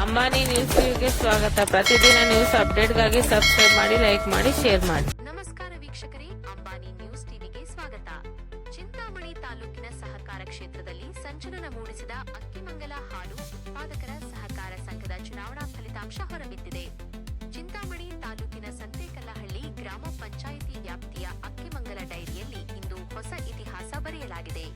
Ambani news ಟಿವಿಗೆ ಸ್ವಾಗತ. ಪ್ರತಿದಿನ ನ್ಯೂಸ್ ಅಪ್ಡೇಟ್ಗಾಗಿ ಸಬ್ಸ್ಕ್ರೈಬ್ ಮಾಡಿ, ಲೈಕ್ ಮಾಡಿ, ಶೇರ್ ಮಾಡಿ. ನಮಸ್ಕಾರ ವೀಕ್ಷಕರೇ, ಅಂಬಾನಿ ನ್ಯೂಸ್ ಟಿವಿಗೆ ಸ್ವಾಗತ. ಚಿಂತಾಮಣಿ ತಾಲೂಕಿನ ಸಹಕಾರ ಕ್ಷೇತ್ರದಲ್ಲಿ ಸಂಚಲನ ಮೂಡಿಸಿದ ಅಕ್ಕಿಮಂಗಲ ಹಾಲು ಉತ್ಪಾದಕರ ಸಹಕಾರ ಸಂಘದ ಚುನಾವಣಾ ಫಲಿತಾಂಶ ಹೊರಬಿದ್ದಿದೆ. ಚಿಂತಾಮಣಿ ತಾಲೂಕಿನ ಸಂತೇಕಲ್ಲಹಳ್ಳಿ ಗ್ರಾಮ ಪಂಚಾಯಿತಿ ವ್ಯಾಪ್ತಿಯ ಅಕ್ಕಿಮಂಗಲ ಡೈರಿಯಲ್ಲಿ ಇಂದು ಹೊಸ ಇತಿಹಾಸ ಬರೆಯಲಾಗಿದೆ.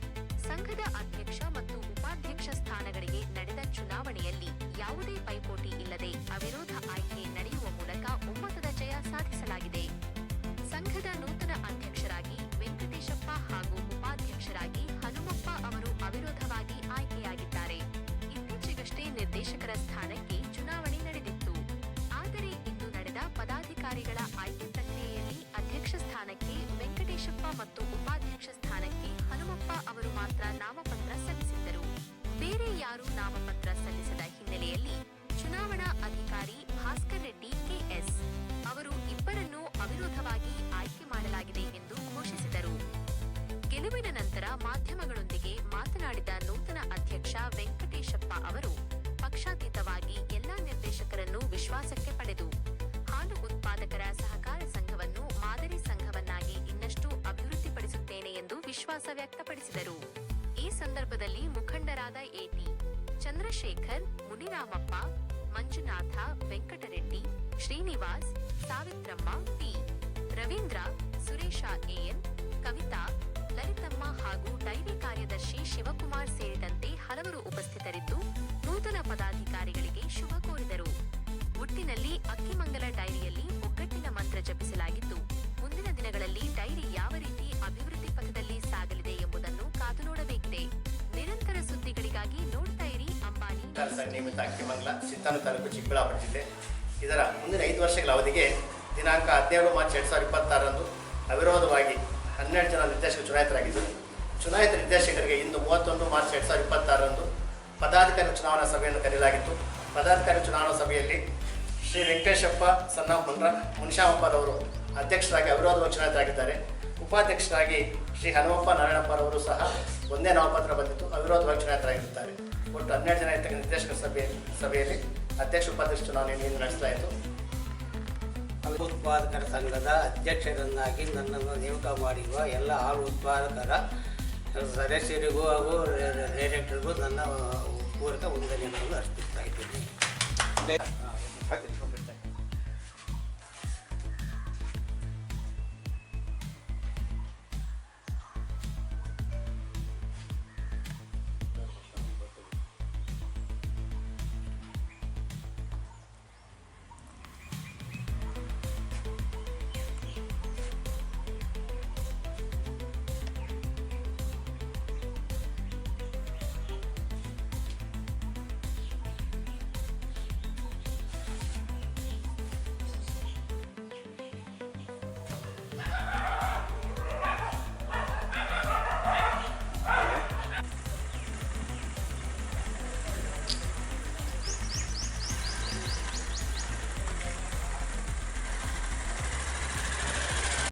ಸಂಘದ ಅಧ್ಯಕ್ಷ ಮತ್ತು ಉಪಾಧ್ಯಕ್ಷ ಸ್ಥಾನಗಳಿಗೆ ನಡೆದ ಚುನಾವಣೆಯಲ್ಲಿ ಯಾವುದೇ ಪೈಪೋಟಿ ಇಲ್ಲದೆ ಅವಿರೋಧ ಆಯ್ಕೆ ನಡೆಯುವ ಮೂಲಕ ಒಮ್ಮತದ ಜಯ ಸಾಧಿಸಲಾಗಿದೆ. ಸಂಘದ ನೂತನ ಅಧ್ಯಕ್ಷರಾಗಿ ವೆಂಕಟೇಶಪ್ಪ ಹಾಗೂ ಉಪಾಧ್ಯಕ್ಷರಾಗಿ ಹನುಮಪ್ಪ ಅವರು ಅವಿರೋಧವಾಗಿ ಆಯ್ಕೆಯಾಗಿದ್ದಾರೆ. ಇತ್ತೀಚೆಗಷ್ಟೇ ನಿರ್ದೇಶಕರ ಸ್ಥಾನಕ್ಕೆ ಚುನಾವಣೆ ನಡೆದಿತ್ತು. ಆದರೆ ಇಂದು ನಡೆದ ಪದಾಧಿಕಾರಿಗಳ ಆಯ್ಕೆ ಪ್ರಕ್ರಿಯೆಯಲ್ಲಿ ಅಧ್ಯಕ್ಷ ಸ್ಥಾನಕ್ಕೆ ವೆಂಕಟೇಶಪ್ಪ ಮತ್ತು ಉಪಾಧ್ಯಕ್ಷ ಸ್ಥಾನಕ್ಕೆ ಹನುಮಪ್ಪ ಅವರು ಮಾತ್ರ ನಾಮಪತ್ರ ಸಲ್ಲಿಸಿದ್ದರು. ಬೇರೆ ಯಾರೂ ನಾಮಪತ್ರ ಸಲ್ಲಿಸದ ಹಿನ್ನೆಲೆಯಲ್ಲಿ ಚುನಾವಣಾ ಅಧಿಕಾರಿ ಭಾಸ್ಕರ್ ರೆಡ್ಡಿ ಕೆಎಸ್ ಅವರು ಇಬ್ಬರನ್ನೂ ಅವಿರೋಧವಾಗಿ ಆಯ್ಕೆ ಮಾಡಲಾಗಿದೆ ಎಂದು ಘೋಷಿಸಿದರು. ಗೆಲುವಿನ ನಂತರ ಮಾಧ್ಯಮಗಳೊಂದಿಗೆ ಮಾತನಾಡಿದ ನೂತನ ಅಧ್ಯಕ್ಷ ವೆಂಕಟೇಶಪ್ಪ ಅವರು ಪಕ್ಷಾತೀತವಾಗಿ ಎಲ್ಲಾ ನಿರ್ದೇಶಕರನ್ನು ವಿಶ್ವಾಸಕ್ಕೆ ಪಡೆದು ಹಾಲು ಉತ್ಪಾದಕರ ಸಹಕಾರ ಸಂಘವನ್ನು ಮಾದರಿ ಸಂಘವನ್ನಾಗಿ ಇನ್ನಷ್ಟು ಅಭಿವೃದ್ಧಿಪಡಿಸುತ್ತೇನೆ ಎಂದು ವಿಶ್ವಾಸ ವ್ಯಕ್ತಪಡಿಸಿದರು. ಈ ಸಂದರ್ಭದಲ್ಲಿ ಮುಖಂಡರಾದ A T Chandrashekar, Muniramappa, Manjunatha, Venkatareddy, Srinivas, Savitramma, T Ravindra, Suresha A N, Kavitha, Lalithamma ಹಾಗೂ ಡೈರಿ ಕಾರ್ಯದರ್ಶಿ ಶಿವಕುಮಾರ್ ಸೇರಿದಂತೆ ಹಲವರು ಉಪಸ್ಥಿತರಿದ್ದು ನೂತನ ಪದಾಧಿಕಾರಿಗಳಿಗೆ ಶುಭ ಕೋರಿದರು. ಒಟ್ಟಿನಲ್ಲಿ ಅಕ್ಕಿಮಂಗಲ ಡೈರಿಯಲ್ಲಿ ಒಗ್ಗಟ್ಟಿನ ಮಂತ್ರ ಜಪಿಸಲಾಗಿದ್ದು ಮುಂದಿನ ದಿನಗಳಲ್ಲಿ ಡೈರಿ ಯಾವ ರೀತಿ ಅಭಿವೃದ್ಧಿ ಪಥದಲ್ಲಿ ಸಾಗಲಿದೆ ಎಂಬುದನ್ನು ಕಾದು ನೋಡಬೇಕಿದೆ. ನಿರಂತರ ಸುದ್ದಿಗಳಿಗಾಗಿ ನೋಡ್ತಾ ಇರಿ ಅಂಬಾನಿ. ನಿಯಮಿತ ಅಕ್ಕಿಮಂಗಲ ಚಿತ್ತಾನ ತಾಲೂಕು ಚಿಕ್ಕಬಳ್ಳಾಪುರ ಜಿಲ್ಲೆ. ಇದರ ಮುಂದಿನ 5 ವರ್ಷಗಳ ಅವಧಿಗೆ ದಿನಾಂಕ 17 ಮಾರ್ಚ್ 2026ರಂದು ಅವಿರೋಧವಾಗಿ 12 ಜನ ನಿರ್ದೇಶಕರು ಚುನಾಯಿತರಾಗಿದ್ದರು. ಚುನಾಯಿತ ನಿರ್ದೇಶಕರಿಗೆ ಇಂದು 31 ಮಾರ್ಚ್ 2026ರಂದು ಪದಾಧಿಕಾರಿ ಚುನಾವಣಾ ಸಭೆಯನ್ನು ಕರೆಯಲಾಗಿತ್ತು. ಪದಾಧಿಕಾರಿ ಚುನಾವಣಾ ಸಭೆಯಲ್ಲಿ ಶ್ರೀ ವೆಂಕಟೇಶಪ್ಪ ಸಣ್ಣ ಮುನಿಶಾಮಪ್ಪರವರು ಅಧ್ಯಕ್ಷರಾಗಿ ಅವಿರೋಧವಾಗಿ ಚುನಾಯಿತರಾಗಿದ್ದಾರೆ. ಉಪಾಧ್ಯಕ್ಷರಾಗಿ ಶ್ರೀ ಹನುಮಪ್ಪ ನಾರಾಯಣಪ್ಪರವರು ಸಹ ಒಂದೇ ನಾಮಪತ್ರ ಬಂದಿತ್ತು, ಅವಿರೋಧವಾಗಿ ಚುನಾಯಿತರಾಗಿರುತ್ತಾರೆ. ಒಟ್ಟು 12 ಜನ ಇರ್ತಕ್ಕಂಥ ನಿರ್ದೇಶಕರ ಸಭೆಯಲ್ಲಿ ಅಧ್ಯಕ್ಷ ಉಪಾಧ್ಯಕ್ಷ ಚುನಾವಣೆಯನ್ನು ನಡೆಸಲಾಯಿತು. ಉತ್ಪಾದಕರ ಸಂಘದ ಅಧ್ಯಕ್ಷರನ್ನಾಗಿ ನನ್ನನ್ನು ನೇಮಕ ಮಾಡಿರುವ ಎಲ್ಲ ಹಾಲು ಉತ್ಪಾದಕರ ಸದಸ್ಯರಿಗೂ ಹಾಗೂ ಡೈರೆಕ್ಟರ್ಗೂ ನನ್ನ ಪೂರಕ ವಂದನೆಗಳನ್ನು ಅರ್ಪಿಸ್ತಾ ಇದ್ದೀನಿ.